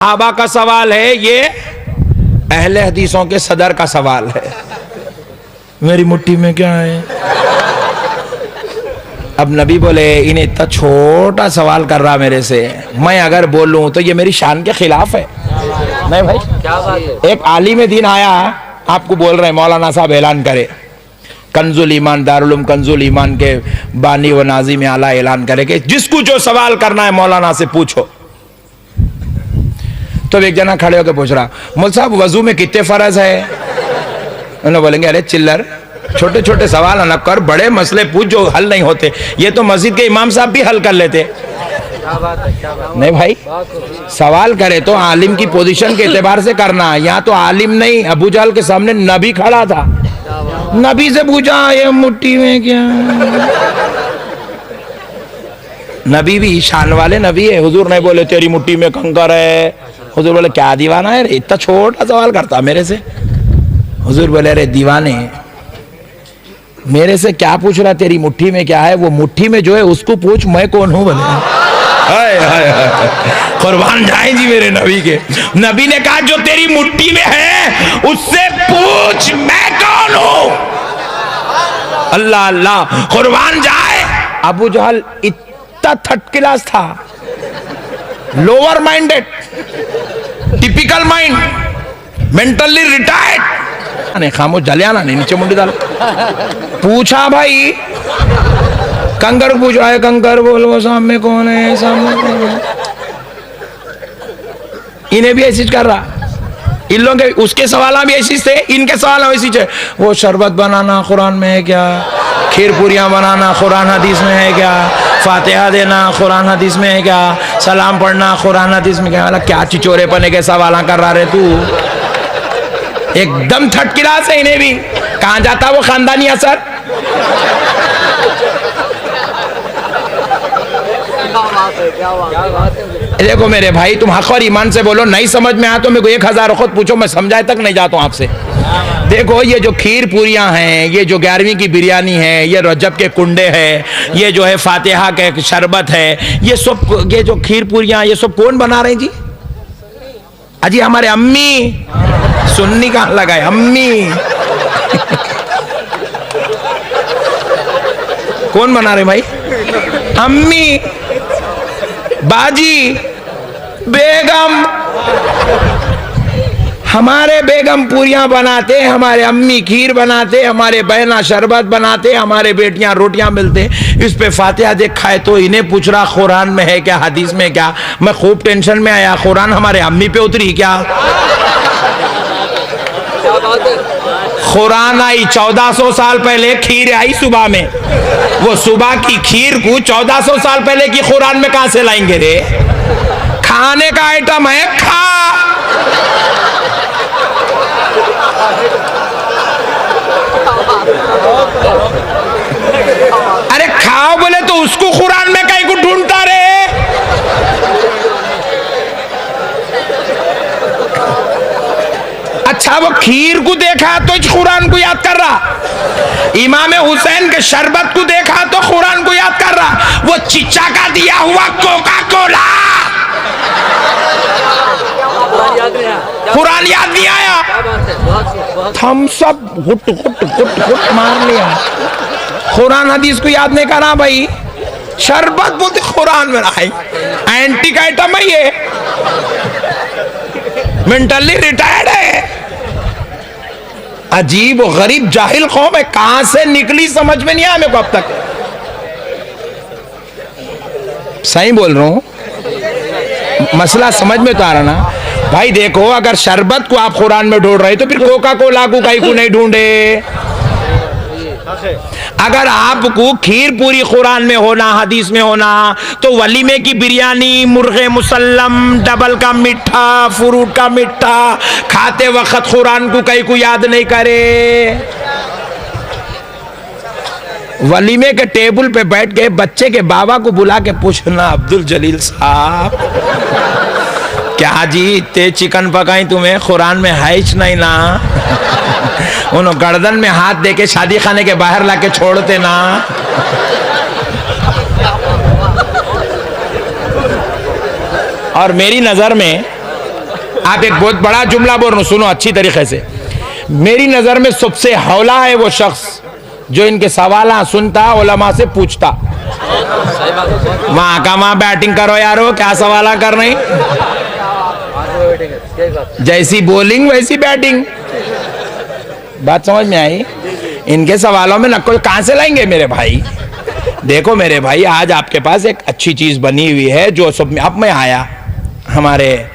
सहाबा का सवाल है, ये अहले हदीसों के सदर का सवाल है। मेरी मुट्ठी में क्या है? अब नबी बोले इन्हें इतना छोटा सवाल कर रहा मेरे से, मैं अगर बोलूं तो ये मेरी शान के खिलाफ है। नहीं भाई, क्या बात है? एक आलिम दीन आया, आपको बोल रहे मौलाना साहब ऐलान करे, कंजुल ईमान दारुल उलूम कंजुल ईमान के बानी व नाज़िम आला ऐलान करे कि जिसको जो सवाल करना है मौलाना से पूछो। तो एक जना खड़े होकर पूछ रहा, मौल साहब वजू में कितने फर्ज है? उन्होंने बोलेंगे अरे चिल्लर, छोटे छोटे सवाल न कर, बड़े मसले पूछ जो हल नहीं होते। ये तो मस्जिद के इमाम साहब भी हल कर लेते। नहीं भाई, सवाल करे तो आलिम की पोजीशन के एतबार से करना। यहाँ तो आलिम नहीं, अबू जहल के सामने नबी खड़ा था, नबी से पूछा ये मुट्ठी में क्या? नबी भी शान वाले नबी है। हुजूर नहीं बोले तेरी मुट्ठी में कंकर है। हुजूर बोले क्या दीवाना है रे, इतना छोटा सवाल करता मेरे से? हुजूर बोले अरे दीवाने, मेरे से क्या पूछ रहा तेरी मुट्ठी में क्या है? वो मुट्ठी में जो है उसको पूछ, मैं कौन हूं? बोले हाय हाय हाय, कुर्बान जाए जी मेरे नबी के। नबी ने कहा जो तेरी मुट्ठी में है उससे पूछ मैं कौन हूं। अल्लाह अल्लाह, कुर्बान जाए। अबू जहल इतना थर्ड क्लास था, lower minded, typical mind, mentally retired. नहीं खामोश, जलियाना नहीं, नीचे मुंडी डालो। पूछा भाई, कंकर पूछा है, कंकर बोलो सामने कौन है, सामने कौन है? इन्हें भी ऐसी कर रहा, इन लोगों के उसके सवाल भी ऐसी थे, इनके सवाल ऐसी थे। वो शरबत बनाना कुरान में है क्या? खीर पूरियां बनाना कुरान हदीस में है क्या? फातिहा देना कुरान हदीस में है क्या? सलाम पढ़ना कुरान हदीस में क्या? मतलब क्या चिचोरे पने के सवाल कर रहा रे तू? एकदम थर्ड क्लास है। इन्हें भी कहां जाता वो खानदानी असर? देखो मेरे भाई, तुम हक और ईमान से बोलो, नहीं समझ में आया तो मेरे को 1000 खुद पूछो, मैं समझाए तक नहीं जाता हूं आपसे। देखो ये जो खीर पूरियां हैं, ये जो 11वीं की बिरयानी है, ये रजब के कुंडे हैं, ये जो है फातिहा के शरबत है, ये सब, ये जो खीर पूरियां, ये सब कौन बना रहे हैं जी? अजी हमारे अम्मी। सुन्नी कहां लगाए? अम्मी। कौन बना रहे भाई? अम्मी, बाजी, बेगम। हमारे बेगम पूरियां बनाते, हमारे अम्मी खीर बनाते, हमारे बहना शरबत बनाते, हमारे बेटियां रोटियां मिलते। इस पे फातिहा देखा है तो इन्हें पूछ रहा कुरान में है क्या, हदीस में क्या? मैं खूब टेंशन में आया, कुरान हमारे अम्मी पे उतरी क्या? कुरान आई 1400 साल पहले, खीर आई सुबह में। वो सुबह की खीर को 1400 साल पहले की कुरान में कहां से लाएंगे रे? खाने का आइटम है, खा। अरे खाओ बोले तो उसको कुरान में कहीं को ढूंढता रे? अच्छा वो खीर को देखा तो इस कुरान को याद कर रहा, इमाम हुसैन के शरबत को देखा तो कुरान को याद कर रहा, वो चिच्चा का दिया हुआ कोका कोला कुरान याद नहीं आया। थम्स अप हुट हुट हुट हुट मार लिया, कुरान हदीस को याद नहीं करा भाई। शरबत बोलते कुरान में आई, एंटी का आइटम है ये, मेंटली रिटायर्ड है। अजीब और गरीब जाहिल कौम है, कहां से निकली समझ में नहीं आया मेरे को अब तक। सही बोल रहा हूं, मसला समझ में तो आ रहा ना भाई। देखो अगर शरबत को आप कुरान में ढूंढ रहे तो फिर कोका कोला को कहीं को नहीं ढूंढे। अगर आपको खीर पूरी कुरान में होना, हदीस में होना, तो वलीमे की बिरयानी, मुर्गे मुसल्लम, डबल का मिठा, फ्रूट का मिठा खाते वक्त कुरान को कहीं को याद नहीं करे। वलीमे के टेबल पे बैठ के बच्चे के बाबा को बुला के पूछना, अब्दुल जलील साहब क्या जी इतने चिकन पकाई तुम्हें, कुरान में है नहीं ना? उन्होंने गर्दन में हाथ देके शादी खाने के बाहर लाके छोड़ते ना। और मेरी नजर में आप एक बहुत बड़ा जुमला बोल रहा हूं, सुनो अच्छी तरीके से। मेरी नजर में सबसे हौला है वो शख्स जो इनके सवाल सुनता, उलमा से पूछता। वहां का वहां बैटिंग करो यारो, क्या सवाल कर रही, जैसी बॉलिंग वैसी बैटिंग। बात समझ में आई? इनके सवालों में नक्को कहां से लाएंगे मेरे भाई? देखो मेरे भाई, आज आपके पास एक अच्छी चीज बनी हुई है जो सब में। अब मैं आया, हमारे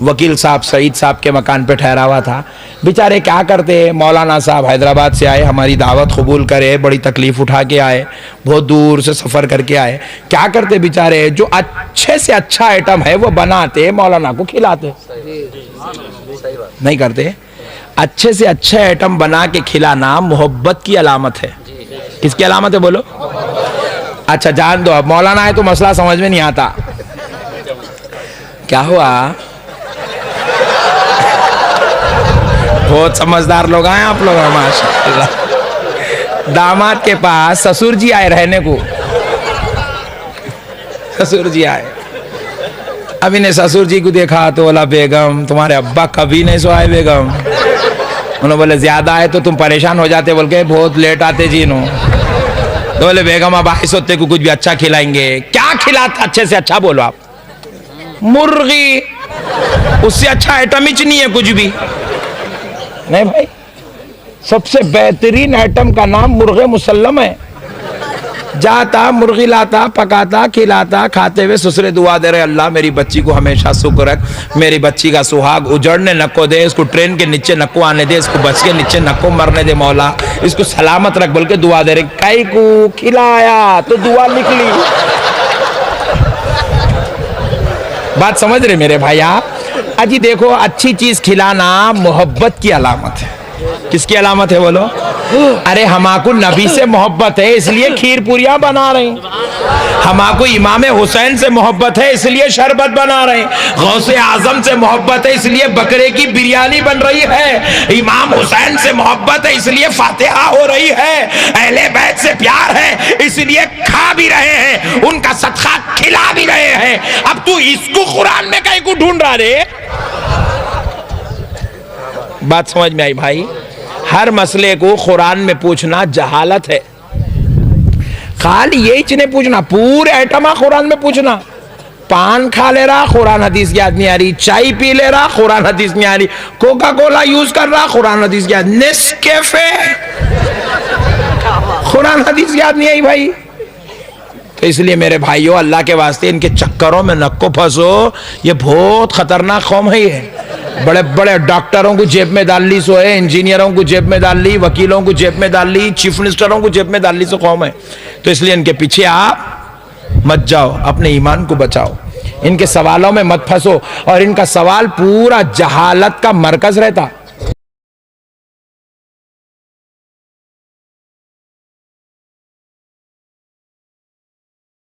वकील साहब सईद साहब के मकान पे ठहरा हुआ था। बेचारे क्या करते, मौलाना साहब हैदराबाद से आए, हमारी दावत कबूल करे, बड़ी तकलीफ उठा के आए, बहुत दूर से सफ़र करके आए। क्या करते बेचारे, जो अच्छे से अच्छा आइटम है वो बनाते, मौलाना को खिलाते। नहीं करते? अच्छे से अच्छे आइटम बना के खिलाना मोहब्बत की अलामत है। किसकी अलामत है बोलो? अच्छा जान दो, अब मौलाना है तो मसला समझ में नहीं आता। क्या हुआ? बहुत समझदार लोग आए आप लोग, माशाअल्लाह। दामाद के पास ससुर जी आए रहने को, ससुर जी आए। अब इन्हें ससुर जी को देखा तो बोला, बेगम तुम्हारे अब्बा कभी नहीं सोए बेगम। उन्होंने बोले ज्यादा है तो तुम परेशान हो जाते, बोल के बहुत लेट आते जी नो। तो बोले बेगम अब आए सोते को कुछ भी अच्छा खिलाएंगे। क्या खिलाता अच्छे से अच्छा बोलो आप? मुर्गी, उससे अच्छा आइटम ही नहीं है कुछ भी। नहीं भाई, सबसे बेहतरीन आइटम का नाम मुर्गे मुसल्लम है। जाता मुर्गी लाता, पकाता, खिलाता, खाते हुए ससुरे दुआ दे रहे, अल्लाह मेरी बच्ची को हमेशा सुख रख, मेरी बच्ची का सुहाग उजड़ने नको दे, इसको ट्रेन के नीचे नको आने दे, इसको बस के नीचे नको मरने दे मौला, इसको सलामत रख बोल के दुआ दे रहे। कई को खिलाया तो दुआ निकली। बात समझ रहे मेरे भाई आप? अजी देखो, अच्छी चीज खिलाना मोहब्बत की अलामत है। किसकी अलामत है बोलो? अरे हमाको नबी से मोहब्बत है इसलिए खीर पूरियां बना रहे हैं। हमाको इमाम हुसैन से मोहब्बत है इसलिए शरबत बना रहे हैं। गौसे आजम से मोहब्बत है इसलिए बकरे की बिरयानी बन रही है। इमाम हुसैन से मोहब्बत है इसलिए फातिहा हो रही है। अहले बैत से प्यार है इसलिए खा भी रहे हैं, उनका सदका खिला भी रहे हैं। अब तू इसको कुरान में कहीं को ढूंढ रहा रे? बात समझ में आई भाई? हर मसले को कुरान में पूछना जहालत है। खाली यही चीजें पूछना, पूरे आइटम कुरान में पूछना। पान खा ले रहा, कुरान हदीस याद नहीं आ रही। चाय पी ले रहा, कुरान हदीस नहीं आ रही। कोका कोला यूज कर रहा, कुरान हदीस याद। नेस्कैफे, कुरान हदीस याद नहीं आई भाई। तो इसलिए मेरे भाइयों, अल्लाह के वास्ते इनके चक्करों में नको फंसो। ये बहुत खतरनाक कौम है ये। बड़े बड़े डॉक्टरों को जेब में डाल ली सो है, इंजीनियरों को जेब में डाल ली, वकीलों को जेब में डाल ली, चीफ मिनिस्टरों को जेब में डाल ली सो कौम है। तो इसलिए इनके पीछे आप मत जाओ, अपने ईमान को बचाओ, इनके सवालों में मत फंसो। और इनका सवाल पूरा जहालत का मरकज रहता।